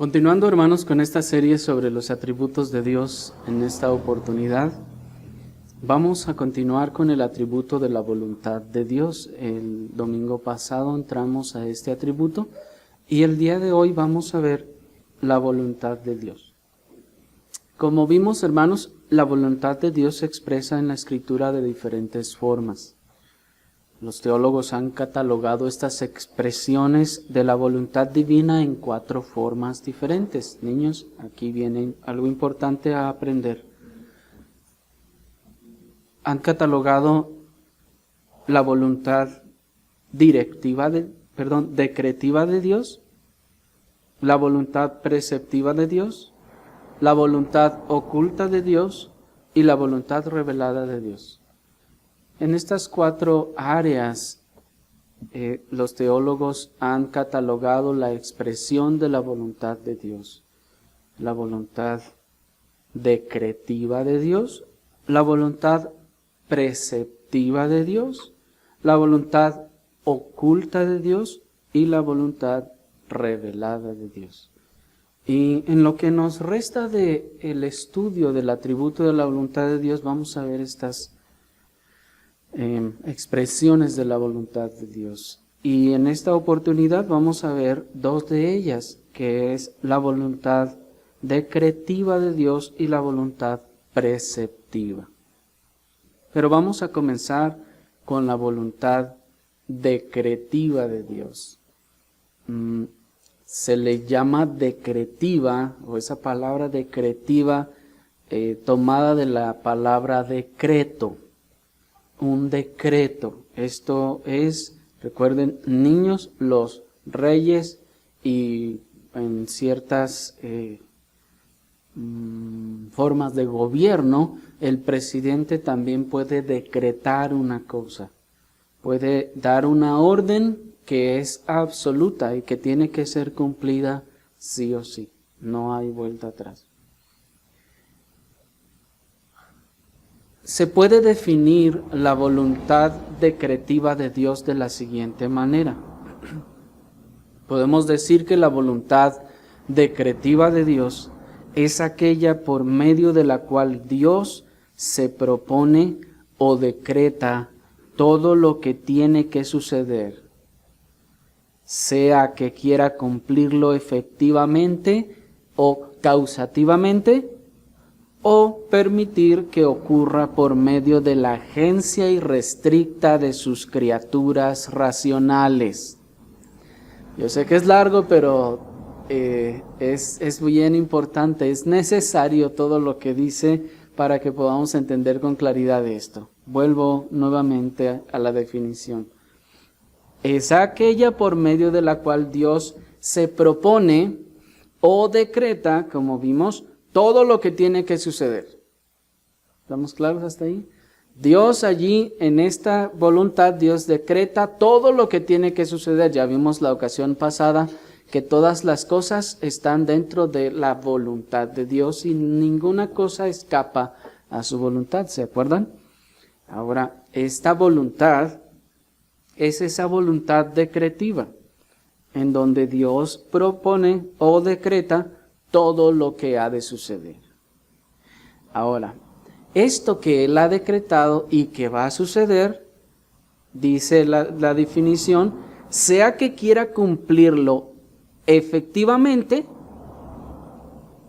Continuando, hermanos, con esta serie sobre los atributos de Dios en esta oportunidad, vamos a continuar con el atributo de la voluntad de Dios. El domingo pasado entramos a este atributo y el día de hoy vamos a ver la voluntad de Dios. Como vimos, hermanos, la voluntad de Dios se expresa en la Escritura de diferentes formas. Los teólogos han catalogado estas expresiones de la voluntad divina en 4 formas diferentes. Niños, aquí viene algo importante a aprender. Han catalogado la voluntad decretiva de Dios, la voluntad preceptiva de Dios, la voluntad oculta de Dios y la voluntad revelada de Dios. En estas 4 áreas, los teólogos han catalogado la expresión de la voluntad de Dios. La voluntad decretiva de Dios, la voluntad preceptiva de Dios, la voluntad oculta de Dios y la voluntad revelada de Dios. Y en lo que nos resta del estudio del atributo de la voluntad de Dios, vamos a ver estas expresiones de la voluntad de Dios. Y en esta oportunidad vamos a ver 2 de ellas, que es la voluntad decretiva de Dios y la voluntad preceptiva. Pero vamos a comenzar con la voluntad decretiva de Dios. Se le llama decretiva, o esa palabra decretiva tomada de la palabra decreto. Un decreto. Esto es, recuerden, niños, los reyes y en ciertas formas de gobierno, el presidente también puede decretar una cosa. Puede dar una orden que es absoluta y que tiene que ser cumplida sí o sí. No hay vuelta atrás. Se puede definir la voluntad decretiva de Dios de la siguiente manera. Podemos decir que la voluntad decretiva de Dios es aquella por medio de la cual Dios se propone o decreta todo lo que tiene que suceder, sea que quiera cumplirlo efectivamente o causativamente, o permitir que ocurra por medio de la agencia irrestricta de sus criaturas racionales. Yo sé que es largo, pero es bien importante, es necesario todo lo que dice para que podamos entender con claridad esto. Vuelvo nuevamente a la definición. Es aquella por medio de la cual Dios se propone o decreta, como vimos, todo lo que tiene que suceder. ¿Estamos claros hasta ahí? Dios allí, en esta voluntad, Dios decreta todo lo que tiene que suceder. Ya vimos la ocasión pasada que todas las cosas están dentro de la voluntad de Dios y ninguna cosa escapa a su voluntad, ¿se acuerdan? Ahora, esta voluntad es esa voluntad decretiva, en donde Dios propone o decreta todo lo que ha de suceder. Ahora, esto que Él ha decretado y que va a suceder, dice la definición, sea que quiera cumplirlo efectivamente,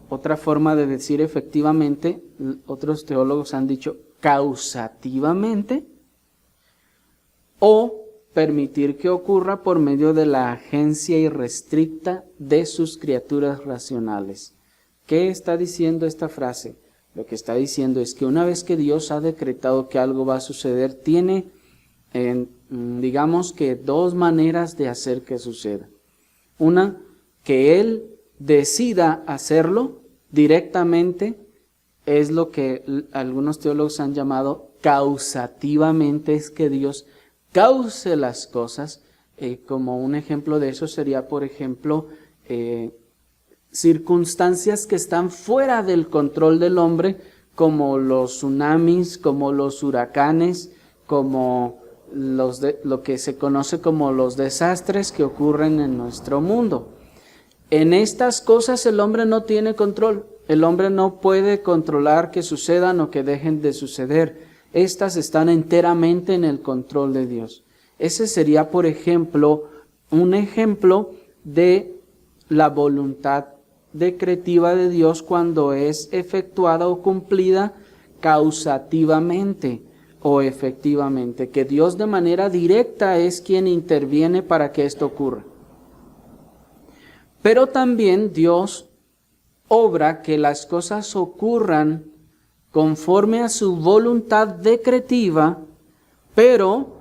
otra forma de decir efectivamente, otros teólogos han dicho causativamente, o permitir que ocurra por medio de la agencia irrestricta de sus criaturas racionales. ¿Qué está diciendo esta frase? Lo que está diciendo es que una vez que Dios ha decretado que algo va a suceder, tiene, digamos que 2 maneras de hacer que suceda. Una, que Él decida hacerlo directamente, es lo que algunos teólogos han llamado causativamente, es que Dios cause las cosas. Como un ejemplo de eso sería, por ejemplo, circunstancias que están fuera del control del hombre, como los tsunamis, como los huracanes, como lo que se conoce como los desastres que ocurren en nuestro mundo. En estas cosas el hombre no tiene control. El hombre no puede controlar que sucedan o que dejen de suceder. Estas están enteramente en el control de Dios. Ese sería, por ejemplo, un ejemplo de la voluntad decretiva de Dios cuando es efectuada o cumplida causativamente o efectivamente, que Dios de manera directa es quien interviene para que esto ocurra. Pero también Dios obra que las cosas ocurran conforme a su voluntad decretiva, pero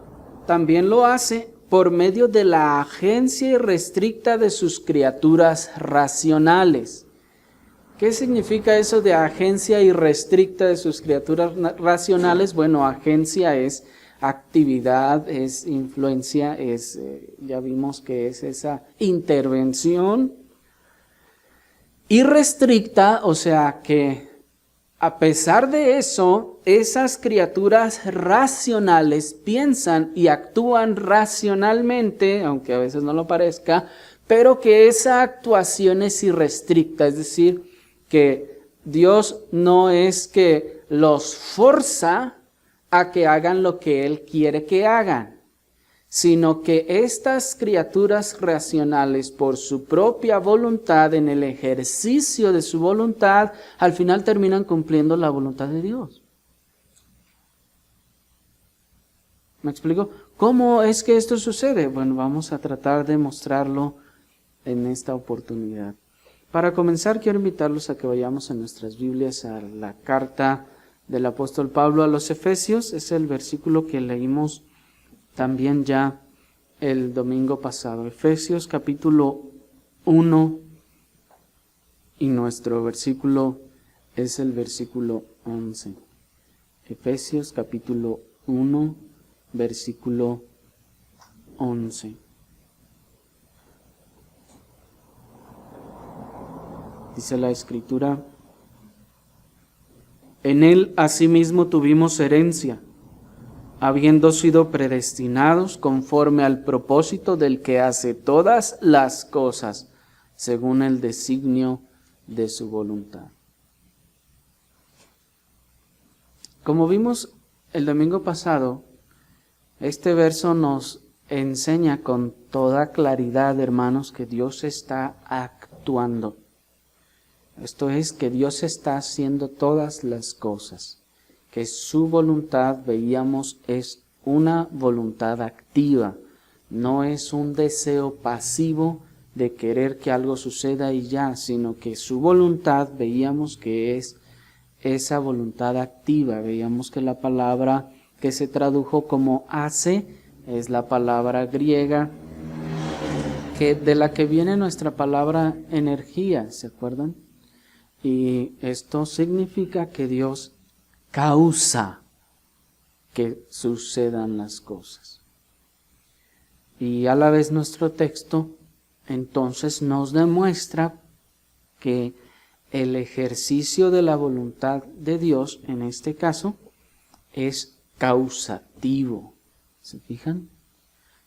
también lo hace por medio de la agencia irrestricta de sus criaturas racionales. ¿Qué significa eso de agencia irrestricta de sus criaturas racionales? Bueno, agencia es actividad, es influencia, ya vimos que es esa intervención irrestricta, o sea que a pesar de eso, esas criaturas racionales piensan y actúan racionalmente, aunque a veces no lo parezca, pero que esa actuación es irrestricta, es decir, que Dios no es que los forza a que hagan lo que Él quiere que hagan, sino que estas criaturas racionales, por su propia voluntad, en el ejercicio de su voluntad, al final terminan cumpliendo la voluntad de Dios. ¿Me explico? ¿Cómo es que esto sucede? Bueno, vamos a tratar de mostrarlo en esta oportunidad. Para comenzar, quiero invitarlos a que vayamos en nuestras Biblias a la carta del apóstol Pablo a los Efesios. Es el versículo que leímos también ya el domingo pasado. Efesios capítulo 1 y nuestro versículo es el versículo 11. Efesios capítulo 1, versículo 11. Dice la Escritura: en él asimismo tuvimos herencia, habiendo sido predestinados conforme al propósito del que hace todas las cosas según el designio de su voluntad. Como vimos el domingo pasado, este verso nos enseña con toda claridad, hermanos, que Dios está actuando. Esto es, que Dios está haciendo todas las cosas, que su voluntad, veíamos, es una voluntad activa, no es un deseo pasivo de querer que algo suceda y ya, sino que su voluntad, veíamos que es esa voluntad activa. Veíamos que la palabra que se tradujo como hace es la palabra griega de la que viene nuestra palabra energía, ¿se acuerdan? Y esto significa que Dios causa que sucedan las cosas. Y a la vez nuestro texto entonces nos demuestra que el ejercicio de la voluntad de Dios, en este caso, es causativo. ¿Se fijan?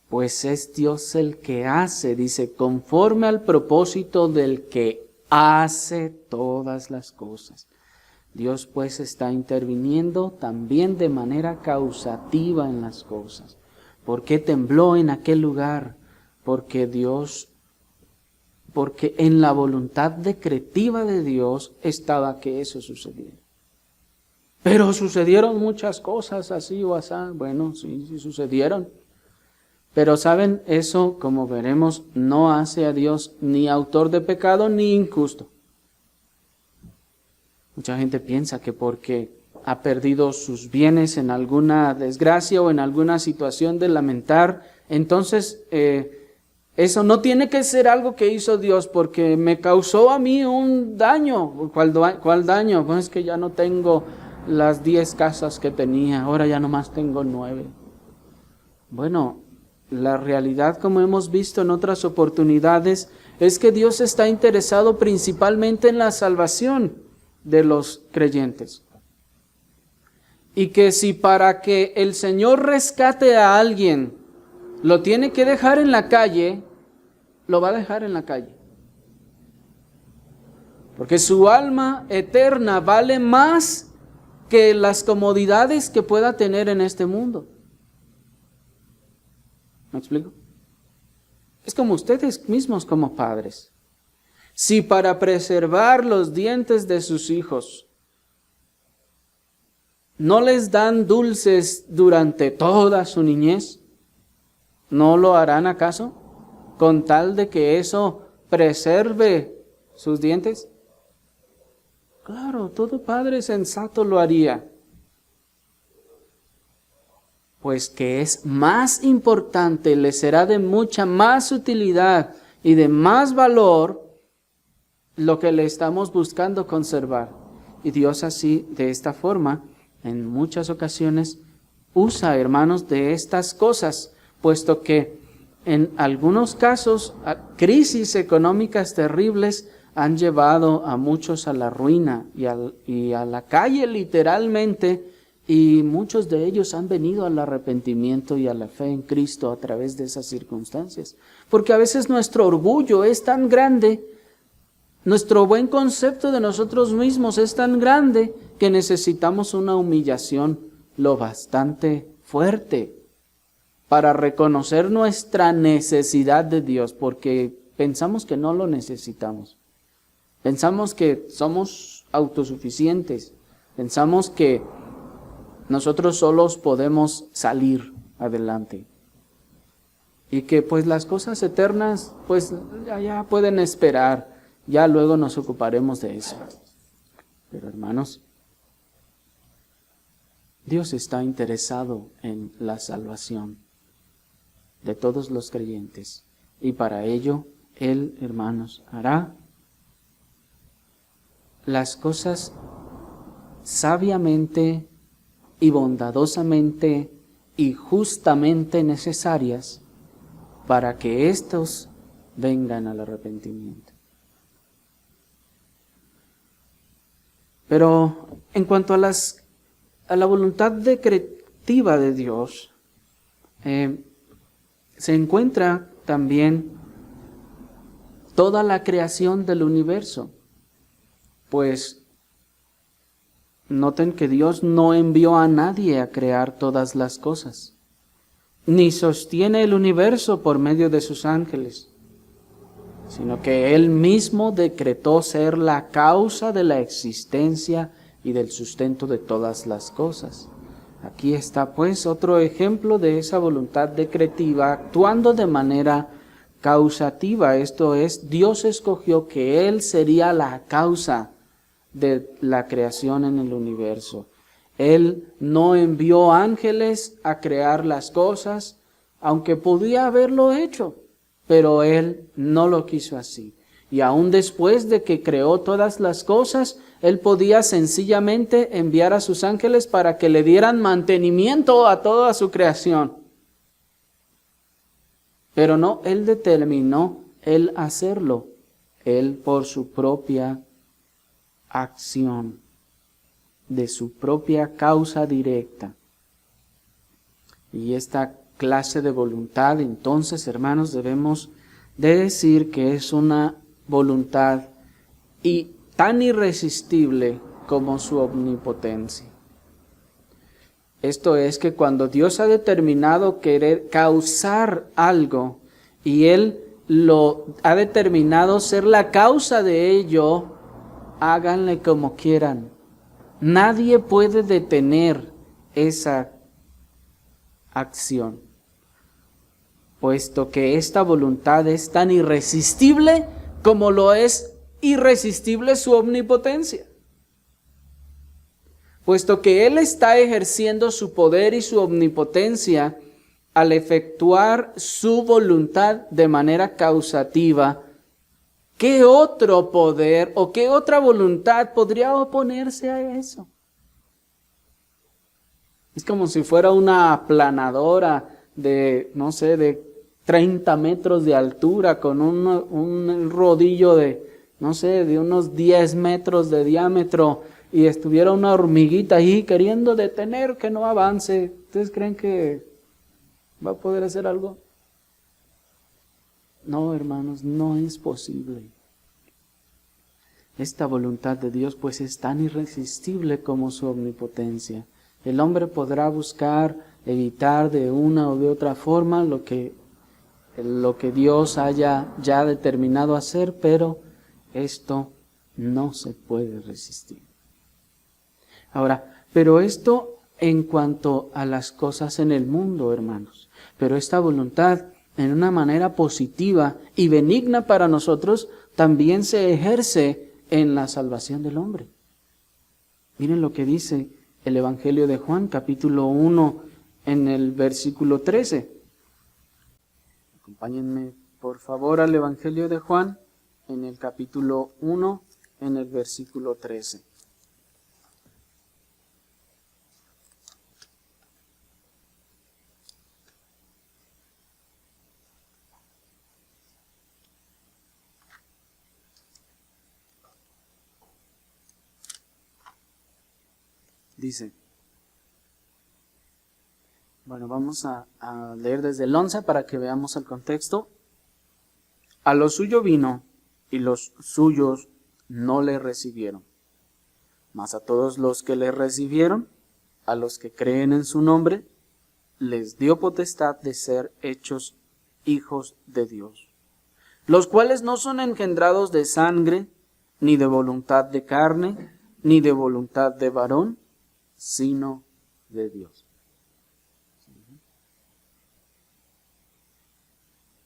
Pues es Dios el que hace, dice, conforme al propósito del que hace todas las cosas. Dios pues está interviniendo también de manera causativa en las cosas. ¿Por qué tembló en aquel lugar? Porque en la voluntad decretiva de Dios estaba que eso sucediera. Pero sucedieron muchas cosas así o así. Bueno, sí sucedieron. Pero saben, eso, como veremos, no hace a Dios ni autor de pecado ni injusto. Mucha gente piensa que porque ha perdido sus bienes en alguna desgracia o en alguna situación de lamentar, entonces eso no tiene que ser algo que hizo Dios porque me causó a mí un daño. ¿Cuál daño? Pues es que ya no tengo las 10 casas que tenía, ahora ya nomás tengo 9. Bueno, la realidad, como hemos visto en otras oportunidades, es que Dios está interesado principalmente en la salvación de los creyentes. Y que si para que el Señor rescate a alguien lo tiene que dejar en la calle, lo va a dejar en la calle. Porque su alma eterna vale más que las comodidades que pueda tener en este mundo. ¿Me explico? Es como ustedes mismos como padres. Si para preservar los dientes de sus hijos no les dan dulces durante toda su niñez, ¿no lo harán acaso con tal de que eso preserve sus dientes? Claro, todo padre sensato lo haría. Pues que es más importante, le será de mucha más utilidad y de más valor lo que le estamos buscando conservar. Y Dios así, de esta forma, en muchas ocasiones, usa, hermanos, de estas cosas, puesto que en algunos casos, crisis económicas terribles han llevado a muchos a la ruina y a la calle literalmente, y muchos de ellos han venido al arrepentimiento y a la fe en Cristo a través de esas circunstancias. Porque a veces nuestro orgullo es tan grande, nuestro buen concepto de nosotros mismos es tan grande que necesitamos una humillación lo bastante fuerte para reconocer nuestra necesidad de Dios, porque pensamos que no lo necesitamos. Pensamos que somos autosuficientes. Pensamos que nosotros solos podemos salir adelante. Y que pues las cosas eternas pues ya pueden esperar. Ya luego nos ocuparemos de eso. Pero hermanos, Dios está interesado en la salvación de todos los creyentes. Y para ello, Él, hermanos, hará las cosas sabiamente y bondadosamente y justamente necesarias para que éstos vengan al arrepentimiento. Pero en cuanto a la voluntad decretiva de Dios, se encuentra también toda la creación del universo. Pues noten que Dios no envió a nadie a crear todas las cosas, ni sostiene el universo por medio de sus ángeles, sino que Él mismo decretó ser la causa de la existencia y del sustento de todas las cosas. Aquí está pues otro ejemplo de esa voluntad decretiva actuando de manera causativa. Esto es, Dios escogió que Él sería la causa de la creación en el universo. Él no envió ángeles a crear las cosas, aunque podía haberlo hecho, pero Él no lo quiso así. Y aún después de que creó todas las cosas, Él podía sencillamente enviar a sus ángeles para que le dieran mantenimiento a toda su creación. Pero no, Él determinó Él hacerlo, Él por su propia acción, de su propia causa directa. Y esta clase de voluntad, entonces, hermanos, debemos de decir que es una voluntad y tan irresistible como su omnipotencia. Esto es que cuando Dios ha determinado querer causar algo y Él lo ha determinado ser la causa de ello, háganle como quieran. Nadie puede detener esa acción, puesto que esta voluntad es tan irresistible como lo es irresistible su omnipotencia. Puesto que Él está ejerciendo su poder y su omnipotencia al efectuar su voluntad de manera causativa, ¿qué otro poder o qué otra voluntad podría oponerse a eso? Es como si fuera una aplanadora de, no sé, de 30 metros de altura con un rodillo de, no sé, de unos 10 metros de diámetro y estuviera una hormiguita ahí queriendo detener que no avance. ¿Ustedes creen que va a poder hacer algo? No, hermanos, no es posible. Esta voluntad de Dios pues es tan irresistible como su omnipotencia. El hombre podrá buscar evitar de una o de otra forma lo que Dios haya ya determinado hacer, pero esto no se puede resistir. Ahora, pero esto en cuanto a las cosas en el mundo, hermanos. Pero esta voluntad, en una manera positiva y benigna para nosotros, también se ejerce en la salvación del hombre. Miren lo que dice el Evangelio de Juan, capítulo 1, en el versículo 13. Acompáñenme, por favor, al Evangelio de Juan, en el capítulo 1, en el versículo 13. Dice, bueno, vamos a leer desde el 11 para que veamos el contexto. A lo suyo vino, y los suyos no le recibieron. Mas a todos los que le recibieron, a los que creen en su nombre, les dio potestad de ser hechos hijos de Dios, los cuales no son engendrados de sangre, ni de voluntad de carne, ni de voluntad de varón, sino de Dios.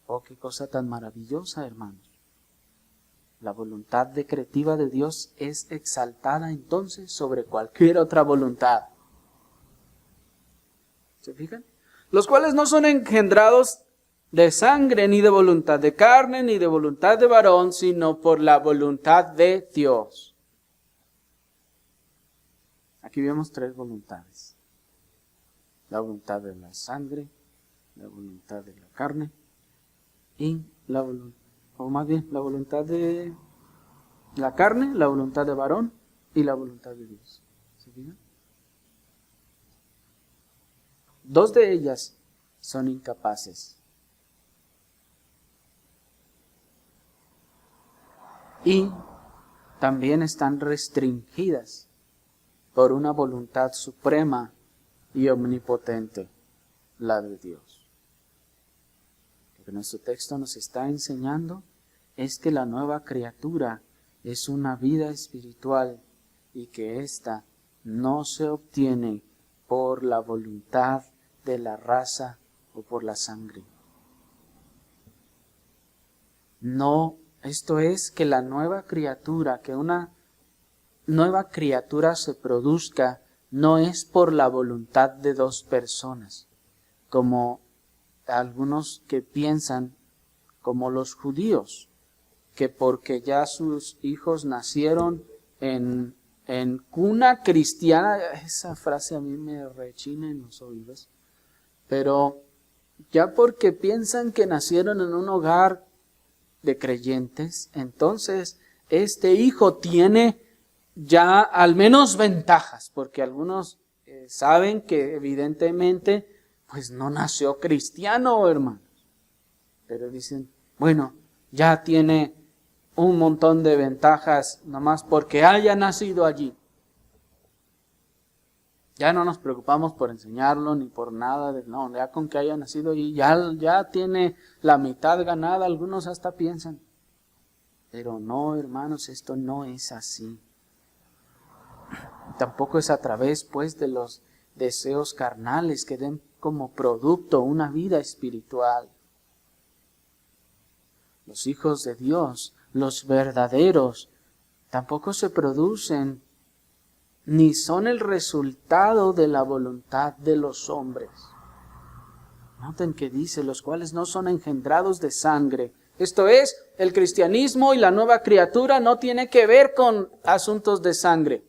Oh, qué cosa tan maravillosa, hermanos. La voluntad decretiva de Dios es exaltada entonces sobre cualquier otra voluntad. ¿Se fijan? Los cuales no son engendrados de sangre, ni de voluntad de carne, ni de voluntad de varón, sino por la voluntad de Dios. Aquí vemos tres voluntades. La voluntad de la sangre, la voluntad de la carne y la voluntad de la carne, la voluntad de varón y la voluntad de Dios. ¿Se fijan? Dos de ellas son incapaces. Y también están restringidas por una voluntad suprema y omnipotente, la de Dios. Lo que nuestro texto nos está enseñando es que la nueva criatura es una vida espiritual y que ésta no se obtiene por la voluntad de la raza o por la sangre. No, esto es que la nueva criatura, que una nueva criatura se produzca, no es por la voluntad de dos personas, como algunos que piensan, como los judíos, que porque ya sus hijos nacieron en cuna cristiana, esa frase a mí me rechina en los oídos, pero ya porque piensan que nacieron en un hogar de creyentes, entonces este hijo tiene ya al menos ventajas, porque algunos saben que evidentemente pues no nació cristiano, hermanos, pero dicen, bueno, ya tiene un montón de ventajas nomás porque haya nacido allí. Ya no nos preocupamos por enseñarlo ni por nada, no, ya con que haya nacido allí, ya tiene la mitad ganada, algunos hasta piensan. Pero no, hermanos, esto no es así. Tampoco es a través, pues, de los deseos carnales que den como producto una vida espiritual. Los hijos de Dios, los verdaderos, tampoco se producen ni son el resultado de la voluntad de los hombres. Noten que dice, los cuales no son engendrados de sangre. Esto es, el cristianismo y la nueva criatura no tiene que ver con asuntos de sangre.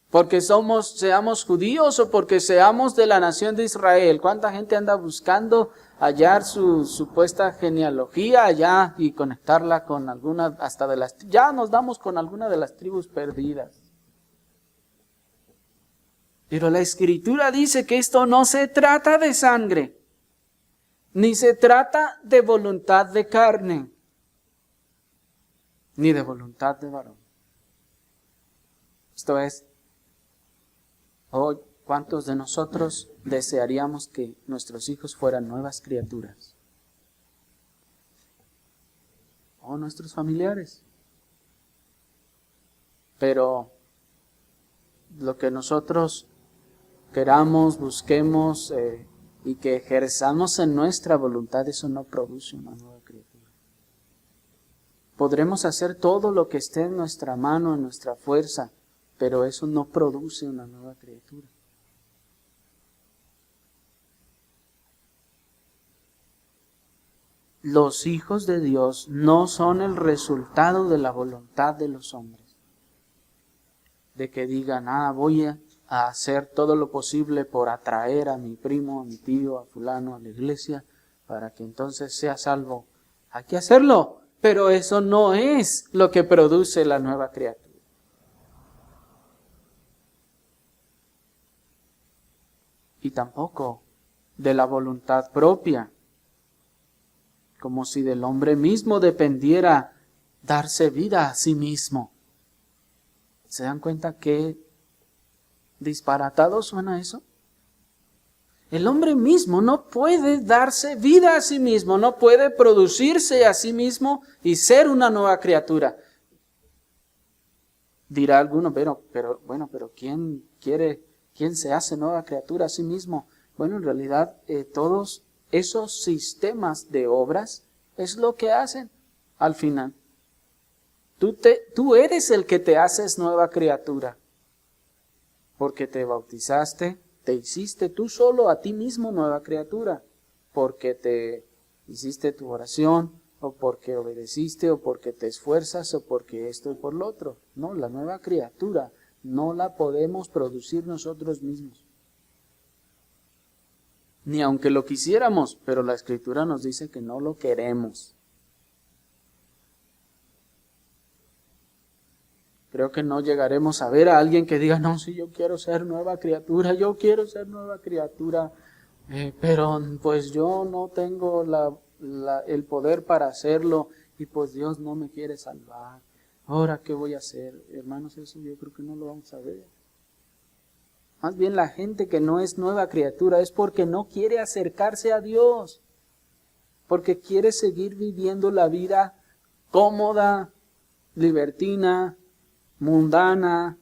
Porque seamos judíos o porque seamos de la nación de Israel. ¿Cuánta gente anda buscando hallar su supuesta genealogía allá y conectarla con alguna, hasta de las, ya nos damos con alguna de las tribus perdidas? Pero la Escritura dice que esto no se trata de sangre, ni se trata de voluntad de carne. ni de voluntad de varón. Esto es, hoy, ¿cuántos de nosotros desearíamos que nuestros hijos fueran nuevas criaturas? O nuestros familiares. Pero lo que nosotros queramos, busquemos y que ejerzamos en nuestra voluntad, eso no produce una nueva criatura. Podremos hacer todo lo que esté en nuestra mano, en nuestra fuerza, pero eso no produce una nueva criatura. Los hijos de Dios no son el resultado de la voluntad de los hombres. De que digan, voy a hacer todo lo posible por atraer a mi primo, a mi tío, a fulano, a la iglesia, para que entonces sea salvo. Hay que hacerlo, pero eso no es lo que produce la nueva criatura. Y tampoco de la voluntad propia, como si del hombre mismo dependiera darse vida a sí mismo. ¿Se dan cuenta qué disparatado suena eso? El hombre mismo no puede darse vida a sí mismo, no puede producirse a sí mismo y ser una nueva criatura. Dirá alguno, pero ¿quién se hace nueva criatura a sí mismo? Bueno, en realidad todos esos sistemas de obras es lo que hacen al final. Tú eres el que te haces nueva criatura, porque te bautizaste, te hiciste tú solo a ti mismo nueva criatura, porque te hiciste tu oración, o porque obedeciste, o porque te esfuerzas, o porque esto y por lo otro. No, la nueva criatura no la podemos producir nosotros mismos. Ni aunque lo quisiéramos, pero la Escritura nos dice que no lo queremos. Creo que no llegaremos a ver a alguien que diga, no, si yo quiero ser nueva criatura, pero pues yo no tengo el poder para hacerlo y pues Dios no me quiere salvar. Ahora, ¿qué voy a hacer? Hermanos, eso yo creo que no lo vamos a ver. Más bien la gente que no es nueva criatura es porque no quiere acercarse a Dios, porque quiere seguir viviendo la vida cómoda, libertina, mundana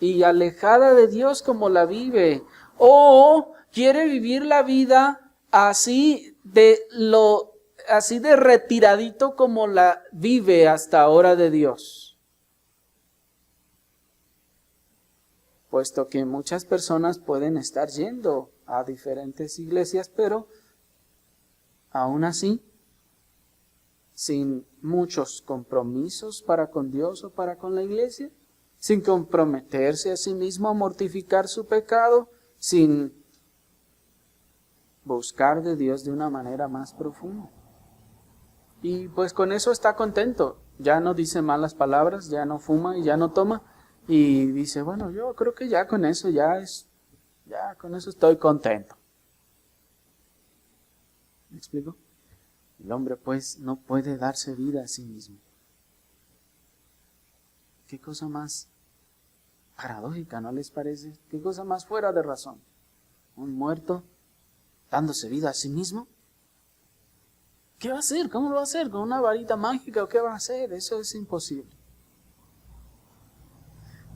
y alejada de Dios como la vive, o quiere vivir la vida así de retiradito como la vive hasta ahora de Dios. Puesto que muchas personas pueden estar yendo a diferentes iglesias, pero aún así sin muchos compromisos para con Dios o para con la iglesia, sin comprometerse a sí mismo a mortificar su pecado, sin buscar de Dios de una manera más profunda. Y pues con eso está contento, ya no dice malas palabras, ya no fuma y ya no toma, y dice, bueno, yo creo que ya con eso con eso estoy contento. ¿Me explico? El hombre pues no puede darse vida a sí mismo. ¿Qué cosa más paradójica, no les parece? ¿Qué cosa más fuera de razón? ¿Un muerto dándose vida a sí mismo? ¿Qué va a hacer? ¿Cómo lo va a hacer? ¿Con una varita mágica o qué va a hacer? Eso es imposible.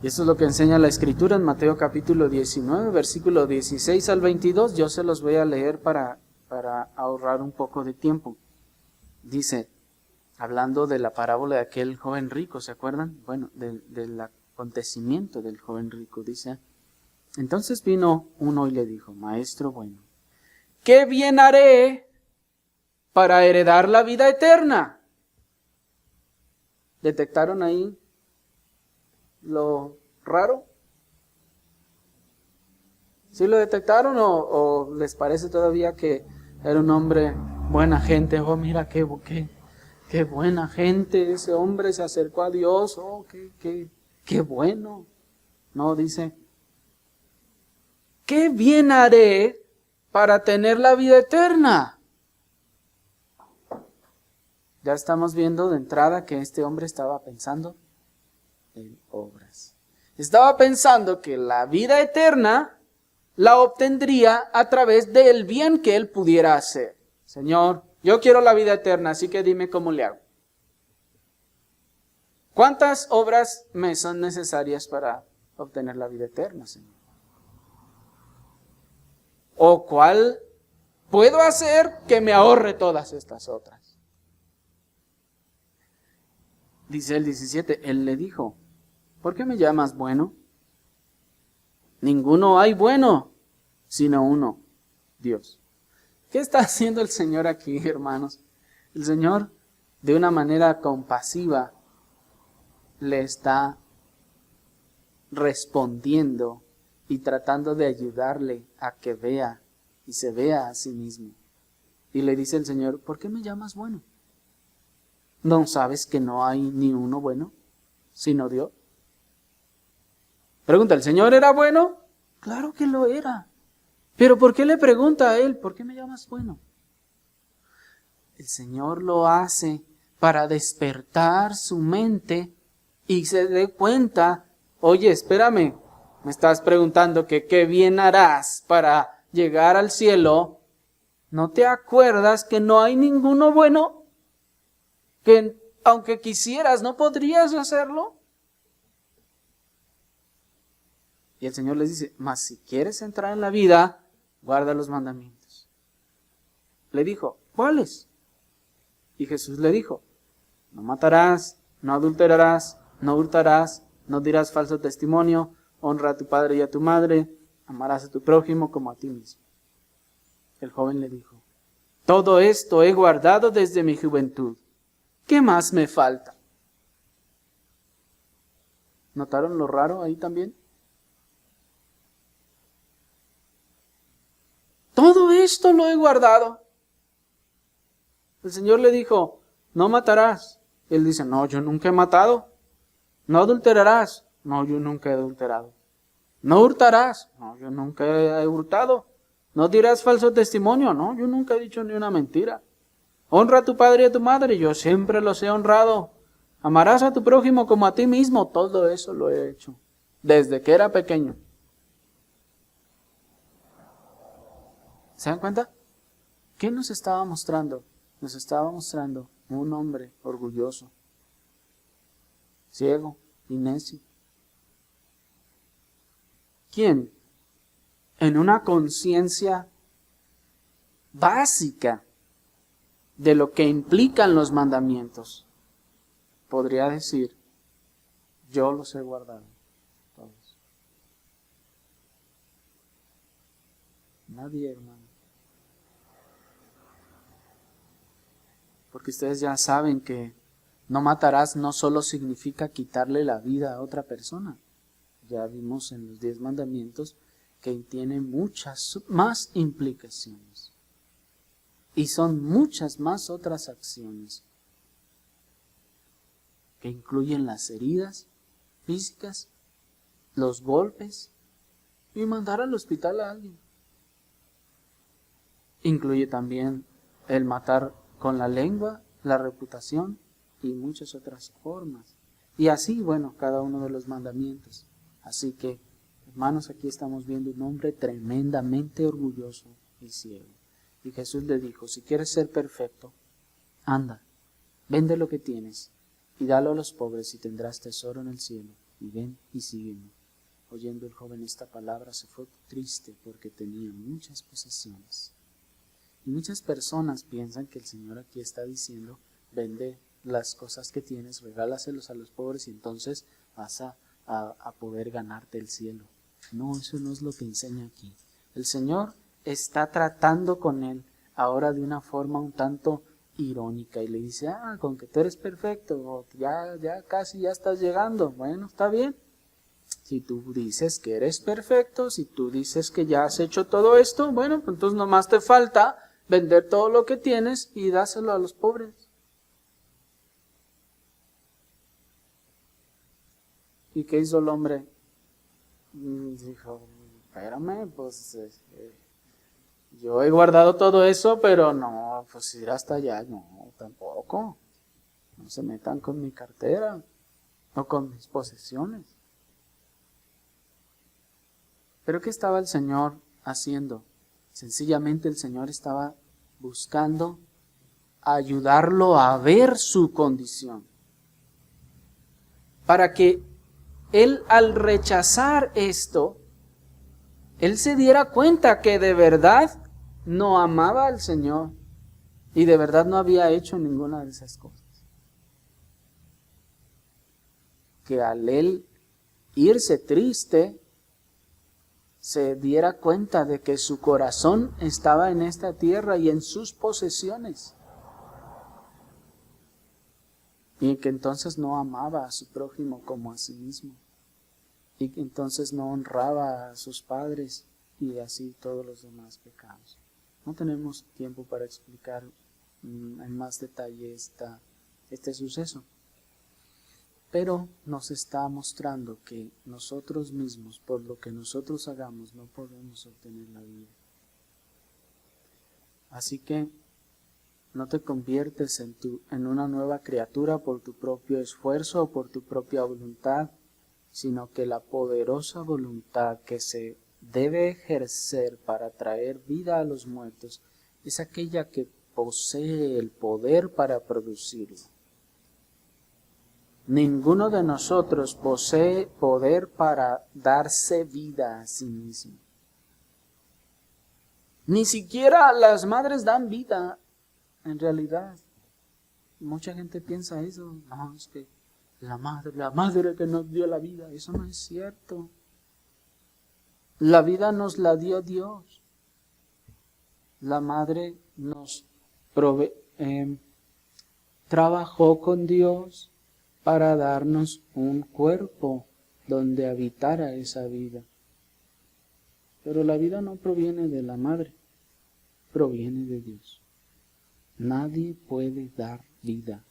Y eso es lo que enseña la Escritura en Mateo capítulo 19, versículo 16 al 22. Yo se los voy a leer para ahorrar un poco de tiempo. Dice, hablando de la parábola de aquel joven rico, ¿se acuerdan? Bueno, del acontecimiento del joven rico, dice, entonces vino uno y le dijo, maestro bueno, ¿qué bien haré para heredar la vida eterna? ¿Detectaron ahí lo raro? ¿Sí lo detectaron o les parece todavía que era un hombre buena gente? Oh, mira qué buena gente, ese hombre se acercó a Dios, oh, qué bueno. No, dice, ¿qué bien haré para tener la vida eterna? Ya estamos viendo de entrada que este hombre estaba pensando en obras. Estaba pensando que la vida eterna la obtendría a través del bien que él pudiera hacer. Señor, yo quiero la vida eterna, así que dime cómo le hago. ¿Cuántas obras me son necesarias para obtener la vida eterna, Señor? ¿O cuál puedo hacer que me ahorre todas estas otras? Dice el 17, él le dijo, ¿por qué me llamas bueno? Ninguno hay bueno, sino uno, Dios. ¿Qué está haciendo el Señor aquí, hermanos? El Señor, de una manera compasiva, le está respondiendo y tratando de ayudarle a que vea y se vea a sí mismo. Y le dice el Señor, ¿por qué me llamas bueno? ¿No sabes que no hay ni uno bueno, sino Dios? Pregunta, ¿el Señor era bueno? Claro que lo era. Pero ¿por qué le pregunta a él, ¿por qué me llamas bueno? El Señor lo hace para despertar su mente y se dé cuenta, oye, espérame, me estás preguntando que qué bien harás para llegar al cielo. ¿No te acuerdas que no hay ninguno bueno? Que aunque quisieras, ¿no podrías hacerlo? Y el Señor les dice, mas si quieres entrar en la vida, guarda los mandamientos. Le dijo, ¿cuáles? Y Jesús le dijo, no matarás, no adulterarás, no hurtarás, no dirás falso testimonio, honra a tu padre y a tu madre, amarás a tu prójimo como a ti mismo. El joven le dijo, todo esto he guardado desde mi juventud. ¿Qué más me falta? ¿Notaron lo raro ahí también? Todo esto lo he guardado. El Señor le dijo, no matarás. Él dice, no, yo nunca he matado. No adulterarás. No, yo nunca he adulterado. No hurtarás. No, yo nunca he hurtado. No dirás falso testimonio. No, yo nunca he dicho ni una mentira. Honra a tu padre y a tu madre. Yo siempre los he honrado. Amarás a tu prójimo como a ti mismo. Todo eso lo he hecho desde que era pequeño. ¿Se dan cuenta? ¿Qué nos estaba mostrando? Nos estaba mostrando un hombre orgulloso, ciego y necio. ¿Quién? En una conciencia básica de lo que implican los mandamientos, podría decir, yo los he guardado todos. Nadie, hermano. Porque ustedes ya saben que no matarás no solo significa quitarle la vida a otra persona. Ya vimos en los 10 mandamientos que tiene muchas más implicaciones. Y son muchas más otras acciones que incluyen las heridas físicas, los golpes y mandar al hospital a alguien. Incluye también el matar con la lengua, la reputación y muchas otras formas. Y así, bueno, cada uno de los mandamientos. Así que, hermanos, aquí estamos viendo un hombre tremendamente orgulloso y ciego. Y Jesús le dijo, si quieres ser perfecto, anda, vende lo que tienes y dalo a los pobres y tendrás tesoro en el cielo. Y ven y sígueme. Oyendo el joven esta palabra se fue triste porque tenía muchas posesiones. Y muchas personas piensan que el Señor aquí está diciendo, vende las cosas que tienes, regálaselos a los pobres y entonces vas a poder ganarte el cielo. No, eso no es lo que enseña aquí. El Señor está tratando con él ahora de una forma un tanto irónica y le dice, con que tú eres perfecto, ya casi ya estás llegando. Bueno, está bien. Si tú dices que eres perfecto, si tú dices que ya has hecho todo esto, bueno, pues entonces nomás te falta vender todo lo que tienes y dáselo a los pobres. ¿Y qué hizo el hombre? Dijo, espérame, pues yo he guardado todo eso, pero no, pues ir hasta allá, no, tampoco. No se metan con mi cartera o con mis posesiones. Pero ¿qué estaba el Señor haciendo? Sencillamente el Señor estaba buscando ayudarlo a ver su condición. Para que él, al rechazar esto, él se diera cuenta que de verdad no amaba al Señor y de verdad no había hecho ninguna de esas cosas. Que al él irse triste, se diera cuenta de que su corazón estaba en esta tierra y en sus posesiones. Y que entonces no amaba a su prójimo como a sí mismo. Y que entonces no honraba a sus padres y así todos los demás pecados. No tenemos tiempo para explicar en más detalle este suceso. Pero nos está mostrando que nosotros mismos, por lo que nosotros hagamos, no podemos obtener la vida. Así que no te conviertes en una nueva criatura por tu propio esfuerzo o por tu propia voluntad, sino que la poderosa voluntad que se debe ejercer para traer vida a los muertos es aquella que posee el poder para producirlo. Ninguno de nosotros posee poder para darse vida a sí mismo. Ni siquiera las madres dan vida, en realidad. Mucha gente piensa eso. No, es que la madre que nos dio la vida. Eso no es cierto. La vida nos la dio Dios. La madre nos trabajó con Dios para darnos un cuerpo donde habitara esa vida. Pero la vida no proviene de la madre, proviene de Dios. Nadie puede dar vida,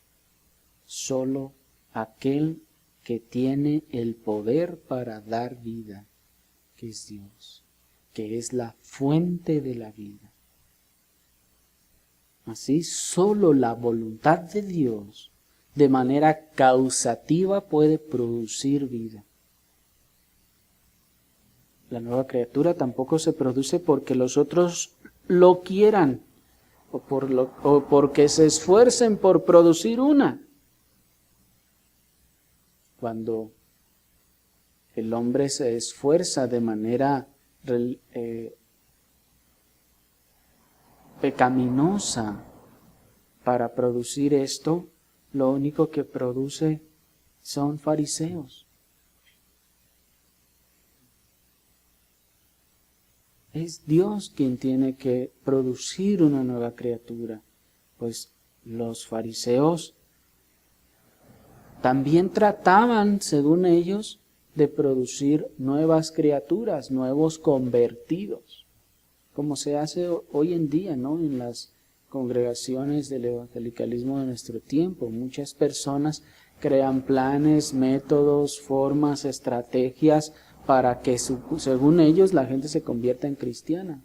solo aquel que tiene el poder para dar vida, que es Dios, que es la fuente de la vida. Así, solo la voluntad de Dios de manera causativa puede producir vida. La nueva criatura tampoco se produce porque los otros lo quieran o porque se esfuercen por producir una. Cuando el hombre se esfuerza de manera pecaminosa para producir esto, lo único que produce son fariseos. Es Dios quien tiene que producir una nueva criatura, pues los fariseos también trataban, según ellos, de producir nuevas criaturas, nuevos convertidos, como se hace hoy en día, ¿no? En las congregaciones del evangelicalismo de nuestro tiempo. Muchas personas crean planes, métodos, formas, estrategias para que, según ellos, la gente se convierta en cristiana.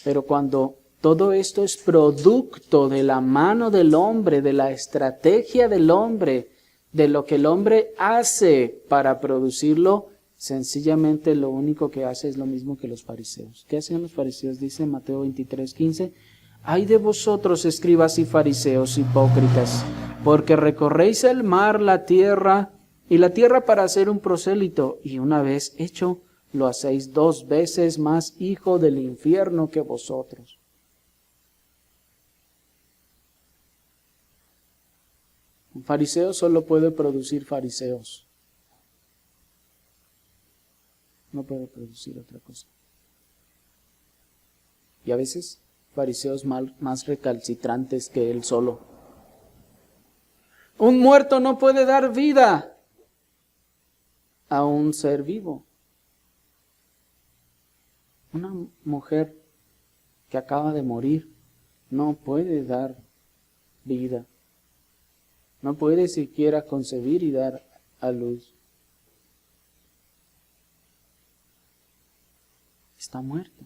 Pero cuando todo esto es producto de la mano del hombre, de la estrategia del hombre, de lo que el hombre hace para producirlo, sencillamente lo único que hace es lo mismo que los fariseos. ¿Qué hacen los fariseos? Dice Mateo 23:15, «Ay de vosotros, escribas y fariseos hipócritas, porque recorréis el mar, la tierra para hacer un prosélito, y una vez hecho, lo hacéis 2 veces más hijo del infierno que vosotros». Un fariseo solo puede producir fariseos. No puede producir otra cosa. Y a veces fariseos más recalcitrantes que él solo. Un muerto no puede dar vida a un ser vivo. Una mujer que acaba de morir no puede dar vida. No puede siquiera concebir y dar a luz. Está muerta.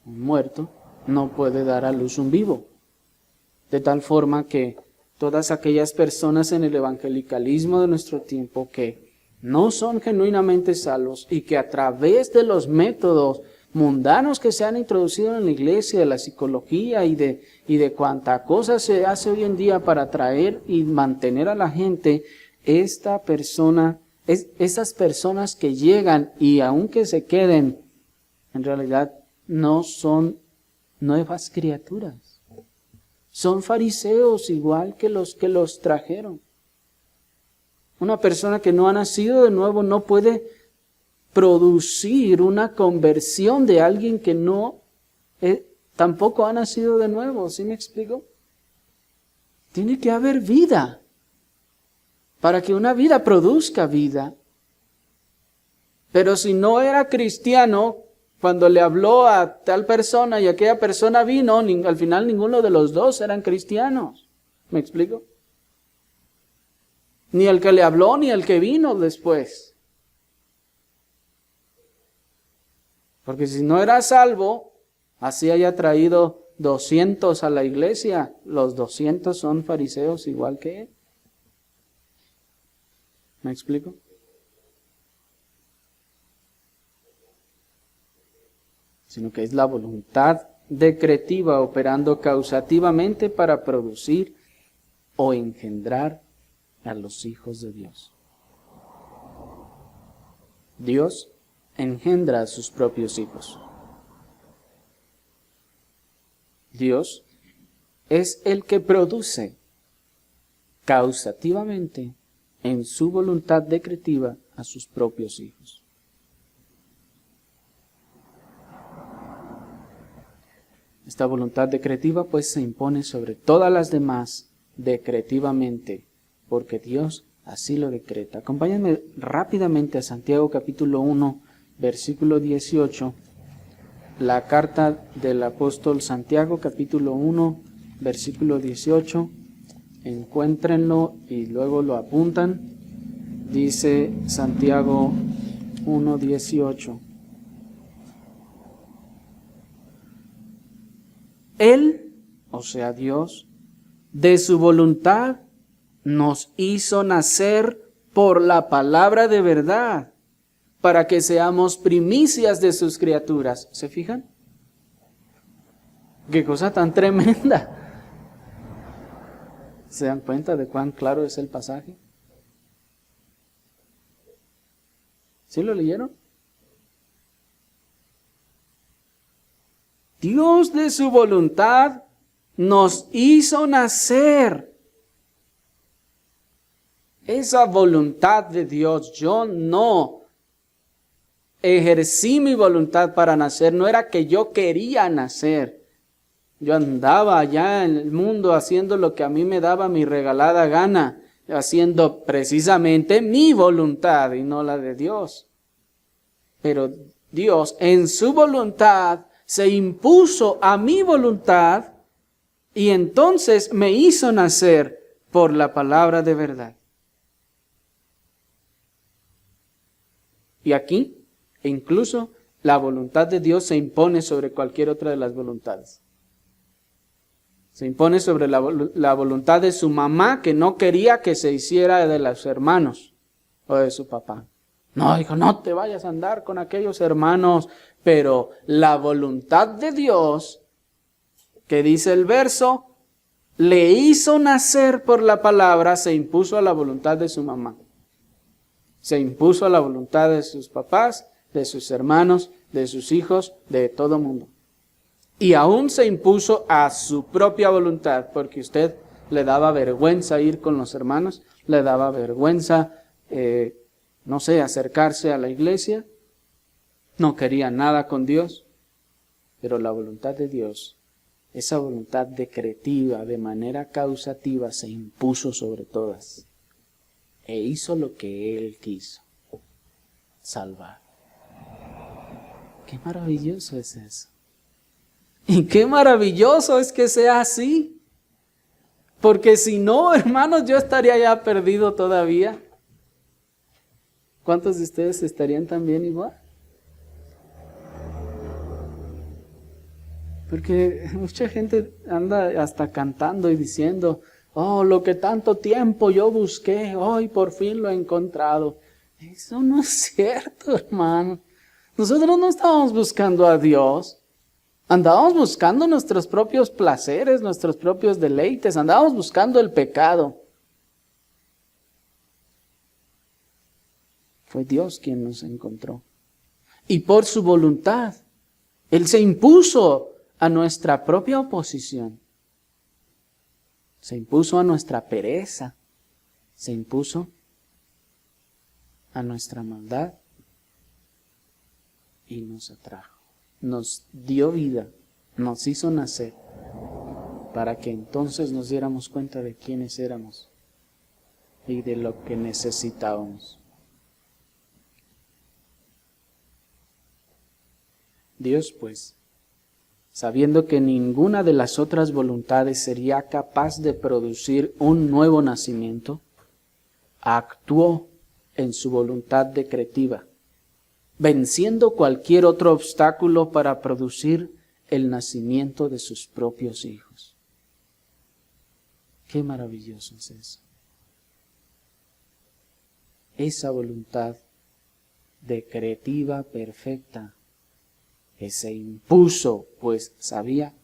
Un muerto no puede dar a luz un vivo. De tal forma que todas aquellas personas en el evangelicalismo de nuestro tiempo que no son genuinamente salvos y que a través de los métodos mundanos que se han introducido en la iglesia, de la psicología y de cuanta cosa se hace hoy en día para atraer y mantener a la gente, esas personas que llegan y aunque se queden, en realidad no son nuevas criaturas. Son fariseos igual que los trajeron. Una persona que no ha nacido de nuevo no puede producir una conversión de alguien que tampoco ha nacido de nuevo. ¿Sí me explico? Tiene que haber vida. Para que una vida produzca vida. Pero si no era cristiano, cuando le habló a tal persona y aquella persona vino, al final ninguno de los dos eran cristianos. ¿Me explico? Ni el que le habló ni el que vino después. Porque si no era salvo, así haya traído 200 a la iglesia, los 200 son fariseos igual que él. ¿Me explico? Sino que es la voluntad decretiva operando causativamente para producir o engendrar a los hijos de Dios. Dios engendra a sus propios hijos. Dios es el que produce causativamente en su voluntad decretiva a sus propios hijos. Esta voluntad decretiva pues se impone sobre todas las demás decretivamente, porque Dios así lo decreta. Acompáñenme rápidamente a Santiago capítulo 1, versículo 18. La carta del apóstol Santiago capítulo 1, versículo 18. Encuéntrenlo y luego lo apuntan. Dice Santiago 1, 18. Él, o sea Dios, de su voluntad nos hizo nacer por la palabra de verdad, para que seamos primicias de sus criaturas. ¿Se fijan? Qué cosa tan tremenda. ¿Se dan cuenta de cuán claro es el pasaje? ¿Sí lo leyeron? Dios de su voluntad nos hizo nacer. Esa voluntad de Dios, yo no ejercí mi voluntad para nacer, no era que yo quería nacer. Yo andaba allá en el mundo haciendo lo que a mí me daba mi regalada gana, haciendo precisamente mi voluntad y no la de Dios. Pero Dios en su voluntad se impuso a mi voluntad y entonces me hizo nacer por la palabra de verdad. Y aquí, incluso la voluntad de Dios se impone sobre cualquier otra de las voluntades. Se impone sobre la voluntad de su mamá, que no quería que se hiciera de los hermanos o de su papá. No, hijo, no te vayas a andar con aquellos hermanos. Pero la voluntad de Dios, que dice el verso, le hizo nacer por la palabra, se impuso a la voluntad de su mamá. Se impuso a la voluntad de sus papás, de sus hermanos, de sus hijos, de todo mundo. Y aún se impuso a su propia voluntad, porque usted le daba vergüenza ir con los hermanos, le daba vergüenza, acercarse a la iglesia, no quería nada con Dios, pero la voluntad de Dios, esa voluntad decretiva, de manera causativa, se impuso sobre todas e hizo lo que Él quiso, salvar. Qué maravilloso es eso. Y qué maravilloso es que sea así. Porque si no, hermanos, yo estaría ya perdido todavía. ¿Cuántos de ustedes estarían también igual? Porque mucha gente anda hasta cantando y diciendo, oh, lo que tanto tiempo yo busqué, hoy por fin lo he encontrado. Eso no es cierto, hermano. Nosotros no estábamos buscando a Dios. Andábamos buscando nuestros propios placeres, nuestros propios deleites. Andábamos buscando el pecado. Fue Dios quien nos encontró. Y por su voluntad, Él se impuso a nuestra propia oposición. Se impuso a nuestra pereza. Se impuso a nuestra maldad. Y nos atrajo. Nos dio vida. Nos hizo nacer. Para que entonces nos diéramos cuenta de quiénes éramos. Y de lo que necesitábamos. Dios, pues, sabiendo que ninguna de las otras voluntades sería capaz de producir un nuevo nacimiento, actuó en su voluntad decretiva, venciendo cualquier otro obstáculo para producir el nacimiento de sus propios hijos. Qué maravilloso es eso. Esa voluntad decretiva perfecta que se impuso, pues sabía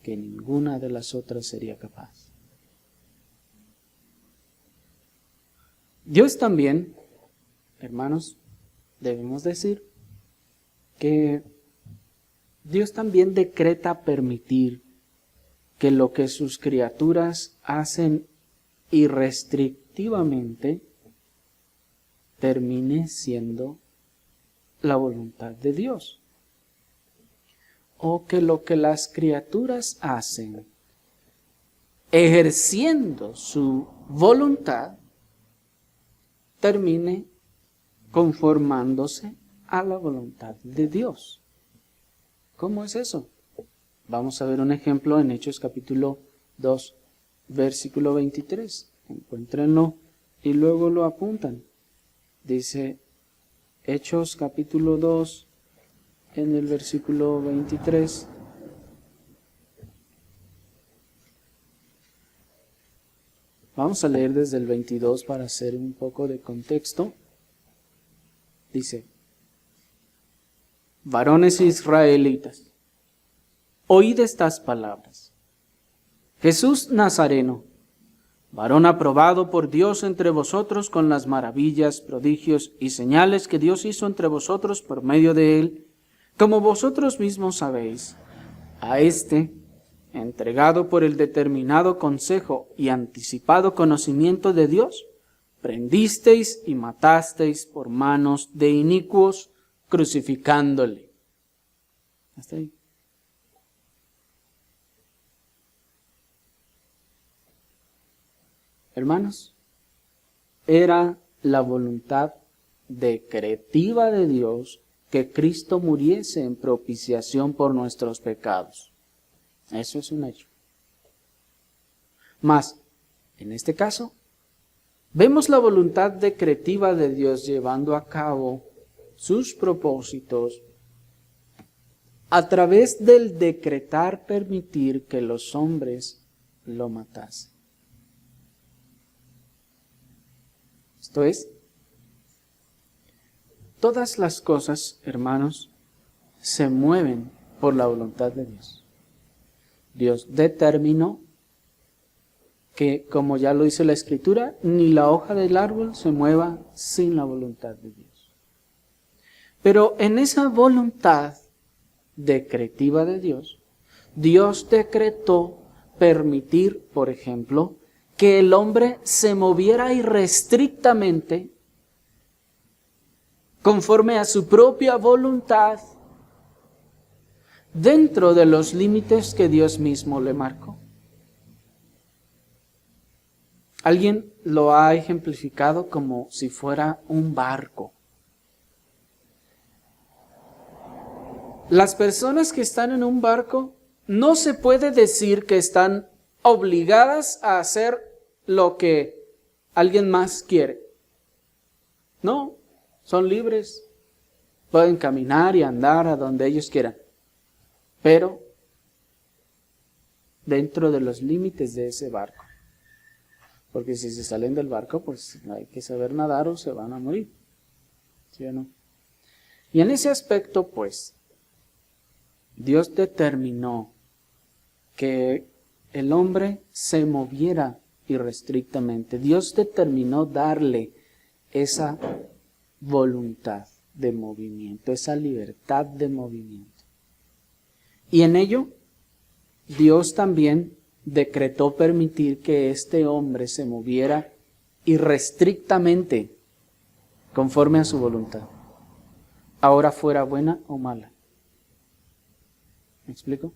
que ninguna de las otras sería capaz. Dios también, hermanos, debemos decir que Dios también decreta permitir que lo que sus criaturas hacen irrestrictivamente termine siendo la voluntad de Dios. O que lo que las criaturas hacen, ejerciendo su voluntad, termine conformándose a la voluntad de Dios. ¿Cómo es eso? Vamos a ver un ejemplo en Hechos capítulo 2, versículo 23. Encuéntrenlo y luego lo apuntan. Dice Hechos capítulo 2, en el versículo 23. Vamos a leer desde el 22 para hacer un poco de contexto. Dice, varones israelitas, oíd estas palabras. Jesús Nazareno, varón aprobado por Dios entre vosotros con las maravillas, prodigios y señales que Dios hizo entre vosotros por medio de él, como vosotros mismos sabéis, a éste, entregado por el determinado consejo y anticipado conocimiento de Dios, prendisteis y matasteis por manos de inicuos, crucificándole. Hasta ahí. Hermanos, era la voluntad decretiva de Dios que Cristo muriese en propiciación por nuestros pecados. Eso es un hecho. Mas, en este caso, vemos la voluntad decretiva de Dios llevando a cabo sus propósitos a través del decretar permitir que los hombres lo matasen. Esto es, todas las cosas, hermanos, se mueven por la voluntad de Dios. Dios determinó que, como ya lo dice la Escritura, ni la hoja del árbol se mueva sin la voluntad de Dios. Pero en esa voluntad decretiva de Dios, Dios decretó permitir, por ejemplo, que el hombre se moviera irrestrictamente conforme a su propia voluntad dentro de los límites que Dios mismo le marcó. Alguien lo ha ejemplificado como si fuera un barco. Las personas que están en un barco no se puede decir que están obligadas a hacer lo que alguien más quiere. No, son libres, pueden caminar y andar a donde ellos quieran. Pero dentro de los límites de ese barco. Porque si se salen del barco, pues hay que saber nadar o se van a morir. ¿Sí o no? Y en ese aspecto, pues, Dios determinó que el hombre se moviera irrestrictamente. Dios determinó darle esa voluntad de movimiento, esa libertad de movimiento. Y en ello, Dios también decretó permitir que este hombre se moviera irrestrictamente conforme a su voluntad, ahora fuera buena o mala. ¿Me explico?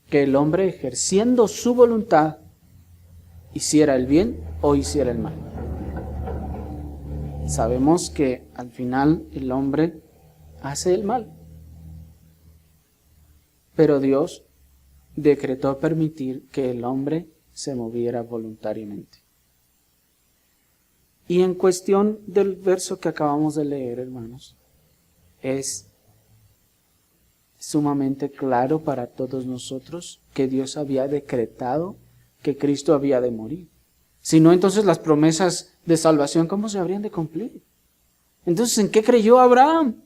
Que el hombre, ejerciendo su voluntad, hiciera el bien o hiciera el mal. Sabemos que al final el hombre hace el mal, pero Dios decretó permitir que el hombre se moviera voluntariamente. Y en cuestión del verso que acabamos de leer, hermanos, es sumamente claro para todos nosotros que Dios había decretado que Cristo había de morir. Si no, entonces las promesas de salvación, ¿cómo se habrían de cumplir? Entonces, ¿en qué creyó Abraham?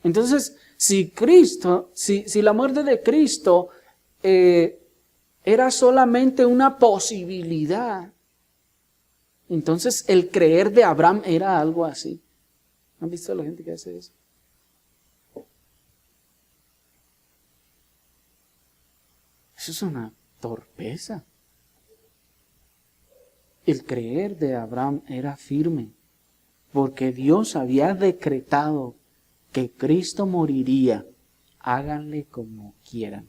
Entonces, si la muerte de Cristo era solamente una posibilidad, entonces el creer de Abraham era algo así. ¿Han visto a la gente que hace eso? Eso es una torpeza. El creer de Abraham era firme, porque Dios había decretado que Cristo moriría, háganle como quieran.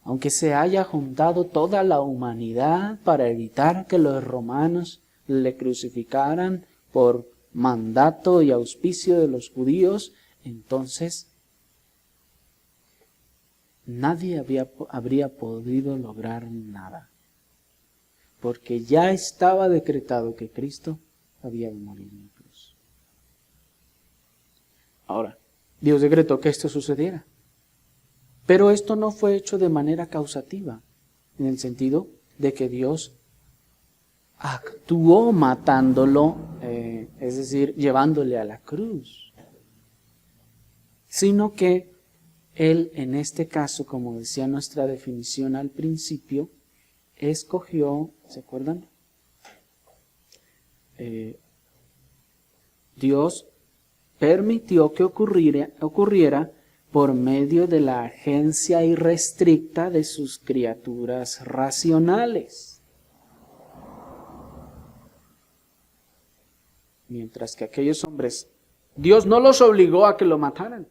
Aunque se haya juntado toda la humanidad para evitar que los romanos le crucificaran por mandato y auspicio de los judíos, entonces nadie habría podido lograr nada, porque ya estaba decretado que Cristo había de morir en la cruz. Ahora, Dios decretó que esto sucediera, pero esto no fue hecho de manera causativa, en el sentido de que Dios actuó matándolo, es decir, llevándole a la cruz, sino que Él, en este caso, como decía nuestra definición al principio, escogió, ¿se acuerdan? Dios permitió que ocurriera por medio de la agencia irrestricta de sus criaturas racionales. Mientras que aquellos hombres, Dios no los obligó a que lo mataran,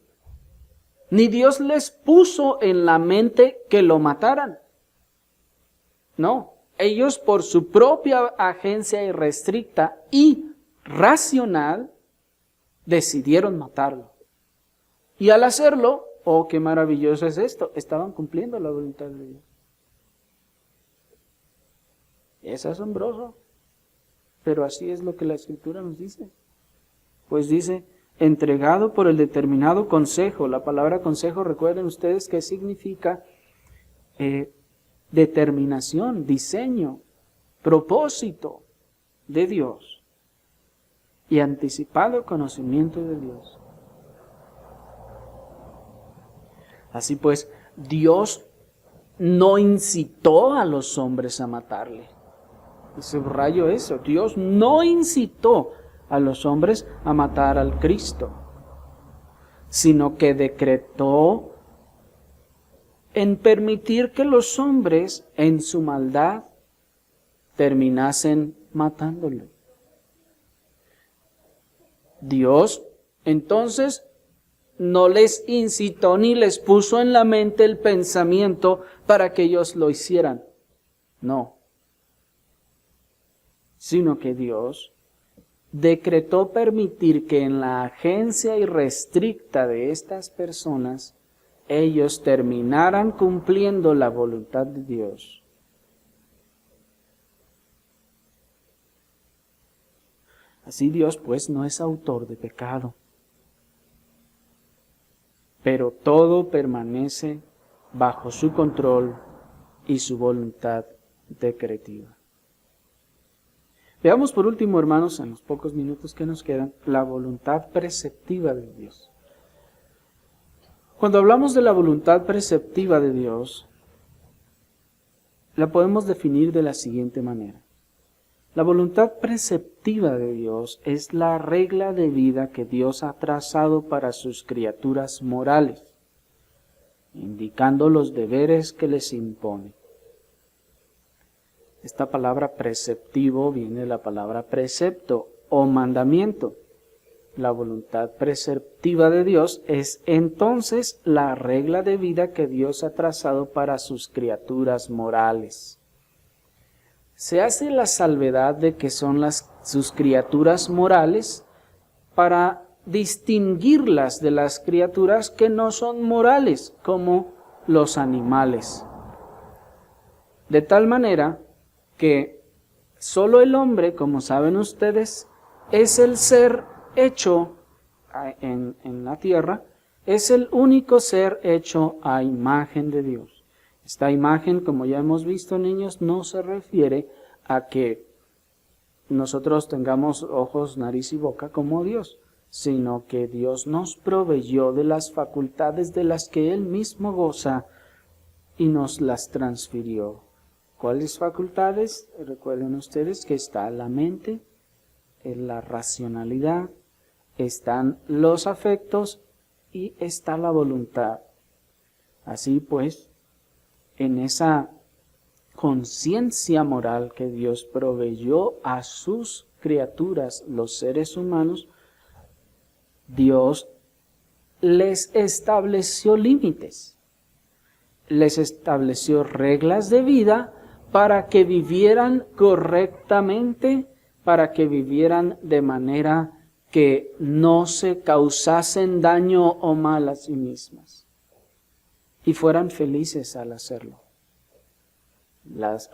ni Dios les puso en la mente que lo mataran. No, ellos por su propia agencia irrestricta y racional decidieron matarlo. Y al hacerlo, oh, qué maravilloso es esto, estaban cumpliendo la voluntad de Dios. Es asombroso, pero así es lo que la Escritura nos dice. Pues dice, entregado por el determinado consejo. La palabra consejo, recuerden ustedes que significa determinación, diseño, propósito de Dios y anticipado conocimiento de Dios. Así pues, Dios no incitó a los hombres a matarle. Y subrayo eso, Dios no incitó a los hombres a matar al Cristo, sino que decretó en permitir que los hombres en su maldad terminasen matándolo. Dios entonces no les incitó ni les puso en la mente el pensamiento para que ellos lo hicieran. No. Sino que Dios decretó permitir que en la agencia irrestricta de estas personas ellos terminaran cumpliendo la voluntad de Dios. Así Dios pues no es autor de pecado. pero todo permanece bajo su control y su voluntad decretiva. Veamos por último, hermanos, en los pocos minutos que nos quedan, la voluntad preceptiva de Dios. Cuando hablamos de la voluntad preceptiva de Dios, la podemos definir de la siguiente manera. La voluntad preceptiva de Dios es la regla de vida que Dios ha trazado para sus criaturas morales, indicando los deberes que les impone. Esta palabra preceptivo viene de la palabra precepto o mandamiento. La voluntad preceptiva de Dios es entonces la regla de vida que Dios ha trazado para sus criaturas morales. Se hace la salvedad de que son sus criaturas morales para distinguirlas de las criaturas que no son morales, como los animales. De tal manera que solo el hombre, como saben ustedes, es el ser hecho en la tierra, es el único ser hecho a imagen de Dios. Esta imagen, como ya hemos visto, niños, no se refiere a que nosotros tengamos ojos, nariz y boca como Dios, sino que Dios nos proveyó de las facultades de las que Él mismo goza y nos las transfirió. ¿Cuáles facultades? Recuerden ustedes que está la mente, la racionalidad, están los afectos y está la voluntad. Así pues, en esa conciencia moral que Dios proveyó a sus criaturas, los seres humanos, Dios les estableció límites, les estableció reglas de vida para que vivieran correctamente, para que vivieran de manera que no se causasen daño o mal a sí mismas y fueran felices al hacerlo.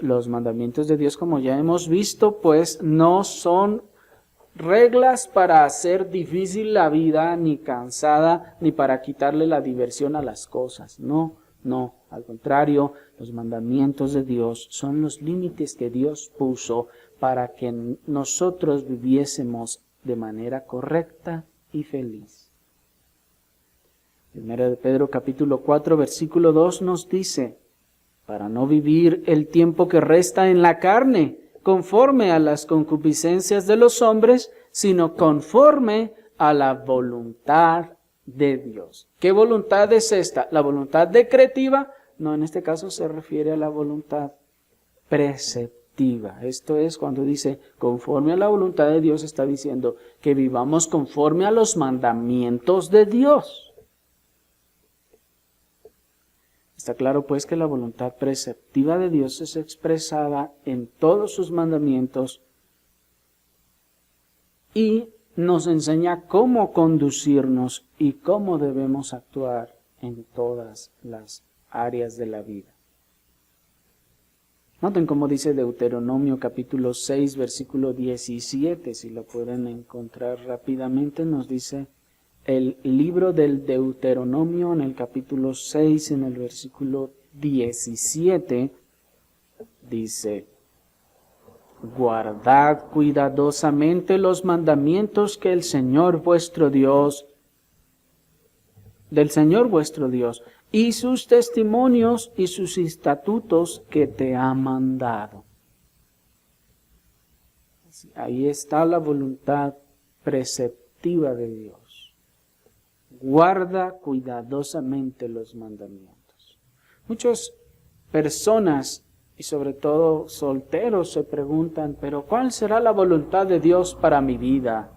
Los mandamientos de Dios, como ya hemos visto, pues no son reglas para hacer difícil la vida, ni cansada, ni para quitarle la diversión a las cosas. No, al contrario, los mandamientos de Dios son los límites que Dios puso para que nosotros viviésemos de manera correcta y feliz. 1 de Pedro capítulo 4 versículo 2 nos dice: para no vivir el tiempo que resta en la carne, conforme a las concupiscencias de los hombres, sino conforme a la voluntad de Dios. ¿Qué voluntad es esta? ¿La voluntad decretiva? No, en este caso se refiere a la voluntad preceptiva. Esto es cuando dice conforme a la voluntad de Dios, está diciendo que vivamos conforme a los mandamientos de Dios. Está claro pues que la voluntad preceptiva de Dios es expresada en todos sus mandamientos y nos enseña cómo conducirnos y cómo debemos actuar en todas las áreas de la vida. Noten cómo dice Deuteronomio capítulo 6 versículo 17, si lo pueden encontrar rápidamente, nos dice el libro del Deuteronomio en el capítulo 6, en el versículo 17, dice: guardad cuidadosamente los mandamientos que del Señor vuestro Dios, y sus testimonios y sus estatutos que te ha mandado. Ahí está la voluntad preceptiva de Dios. Guarda cuidadosamente los mandamientos. Muchas personas, y sobre todo solteros, se preguntan: ¿pero cuál será la voluntad de Dios para mi vida?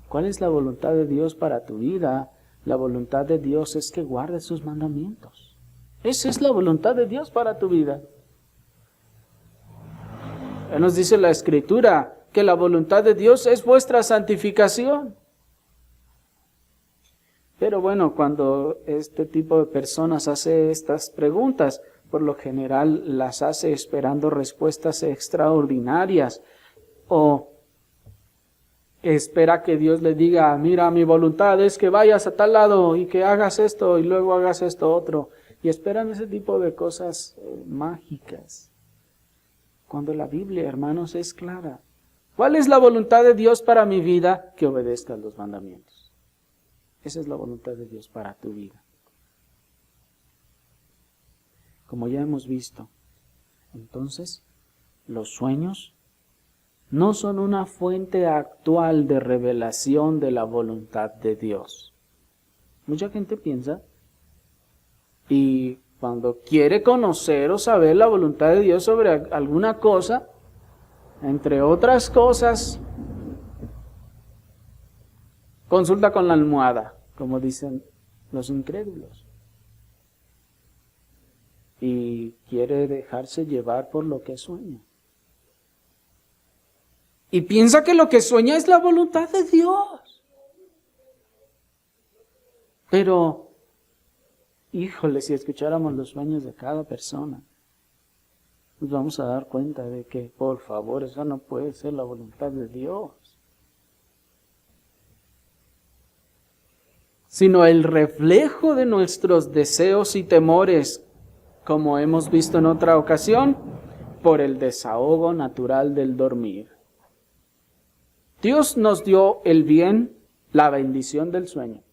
¿Cuál es la voluntad de Dios para tu vida? La voluntad de Dios es que guardes sus mandamientos. Esa es la voluntad de Dios para tu vida. Nos dice la Escritura que la voluntad de Dios es vuestra santificación. Pero bueno, cuando este tipo de personas hace estas preguntas, por lo general las hace esperando respuestas extraordinarias o espera que Dios le diga, mira, mi voluntad es que vayas a tal lado y que hagas esto y luego hagas esto otro. Y esperan ese tipo de cosas mágicas. Cuando la Biblia, hermanos, es clara. ¿Cuál es la voluntad de Dios para mi vida? Que obedezcas los mandamientos. Esa es la voluntad de Dios para tu vida. Como ya hemos visto, entonces, los sueños no son una fuente actual de revelación de la voluntad de Dios. Mucha gente piensa, y cuando quiere conocer o saber la voluntad de Dios sobre alguna cosa, entre otras cosas, consulta con la almohada, como dicen los incrédulos. Y quiere dejarse llevar por lo que sueña. Y piensa que lo que sueña es la voluntad de Dios. Pero, híjole, si escucháramos los sueños de cada persona, nos vamos a dar cuenta de que, por favor, esa no puede ser la voluntad de Dios. Sino el reflejo de nuestros deseos y temores, como hemos visto en otra ocasión, por el desahogo natural del dormir. Dios nos dio el bien, la bendición del sueño.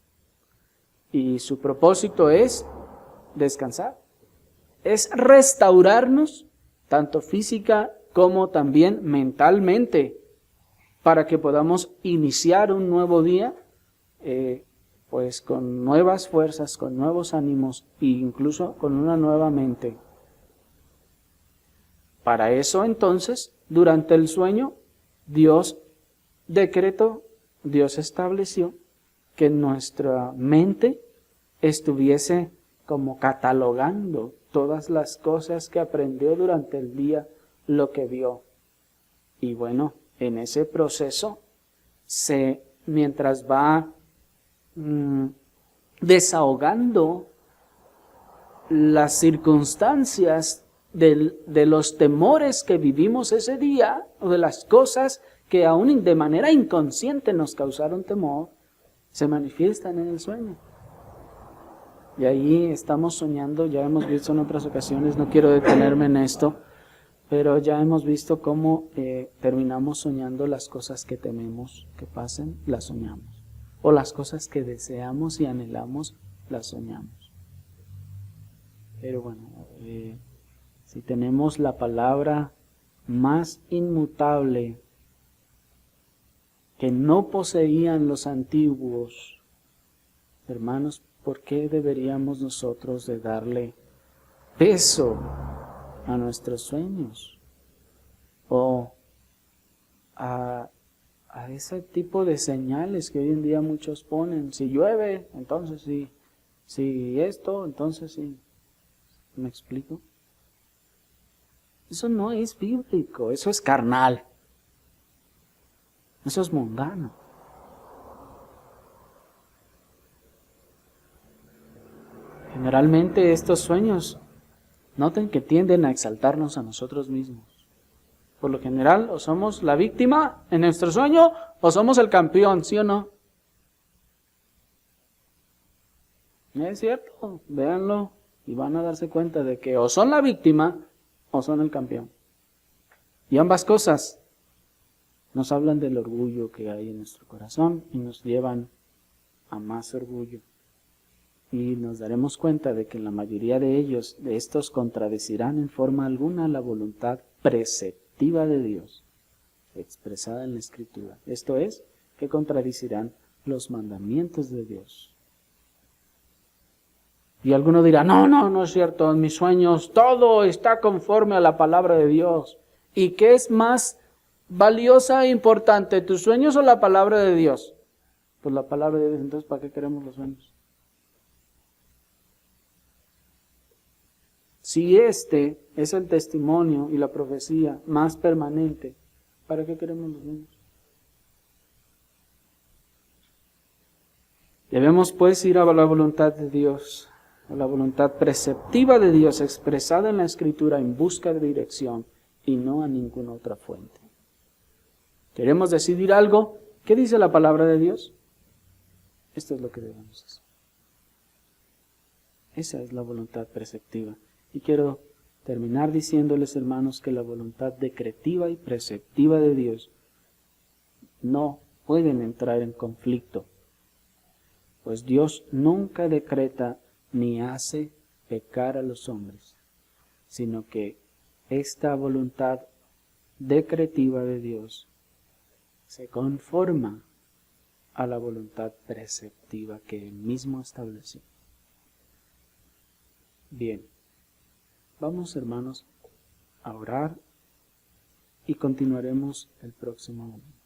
Y su propósito es descansar. Es restaurarnos, tanto física como también mentalmente, para que podamos iniciar un nuevo día, pues con nuevas fuerzas, con nuevos ánimos e incluso con una nueva mente. Para eso entonces, durante el sueño, Dios decretó, Dios estableció que nuestra mente estuviese como catalogando todas las cosas que aprendió durante el día, lo que vio. Y bueno, en ese proceso, mientras va desahogando las circunstancias de los temores que vivimos ese día, o de las cosas que aún de manera inconsciente nos causaron temor, se manifiestan en el sueño. Y ahí estamos soñando, ya hemos visto en otras ocasiones, no quiero detenerme en esto, pero ya hemos visto cómo terminamos soñando las cosas que tememos que pasen, las soñamos. O las cosas que deseamos y anhelamos, las soñamos. Pero bueno, si tenemos la palabra más inmutable que no poseían los antiguos, hermanos, ¿por qué deberíamos nosotros de darle peso a nuestros sueños? O a ese tipo de señales que hoy en día muchos ponen. Si llueve, entonces sí. Si esto, entonces sí. ¿Me explico? Eso no es bíblico, eso es carnal. Eso es mundano. Generalmente estos sueños, noten que tienden a exaltarnos a nosotros mismos. Por lo general, o somos la víctima en nuestro sueño, o somos el campeón, ¿sí o no? Es cierto, véanlo y van a darse cuenta de que o son la víctima o son el campeón. Y ambas cosas nos hablan del orgullo que hay en nuestro corazón y nos llevan a más orgullo. Y nos daremos cuenta de que la mayoría de ellos, de estos, contradecirán en forma alguna la voluntad preceptiva de Dios, expresada en la Escritura. Esto es, que contradecirán los mandamientos de Dios. Y alguno dirá, no es cierto, en mis sueños todo está conforme a la palabra de Dios. ¿Y qué es más valiosa e importante, tus sueños o la palabra de Dios? Pues la palabra de Dios. Entonces, ¿para qué queremos los sueños? Si este es el testimonio y la profecía más permanente, ¿para qué queremos los sueños? Debemos pues ir a la voluntad de Dios, a la voluntad preceptiva de Dios expresada en la Escritura en busca de dirección y no a ninguna otra fuente. ¿Queremos decidir algo? ¿Qué dice la palabra de Dios? Esto es lo que debemos hacer. Esa es la voluntad preceptiva. Y quiero terminar diciéndoles, hermanos, que la voluntad decretiva y preceptiva de Dios no pueden entrar en conflicto, pues Dios nunca decreta ni hace pecar a los hombres, sino que esta voluntad decretiva de Dios se conforma a la voluntad preceptiva que Él mismo estableció. Bien, vamos, hermanos, a orar y continuaremos el próximo momento.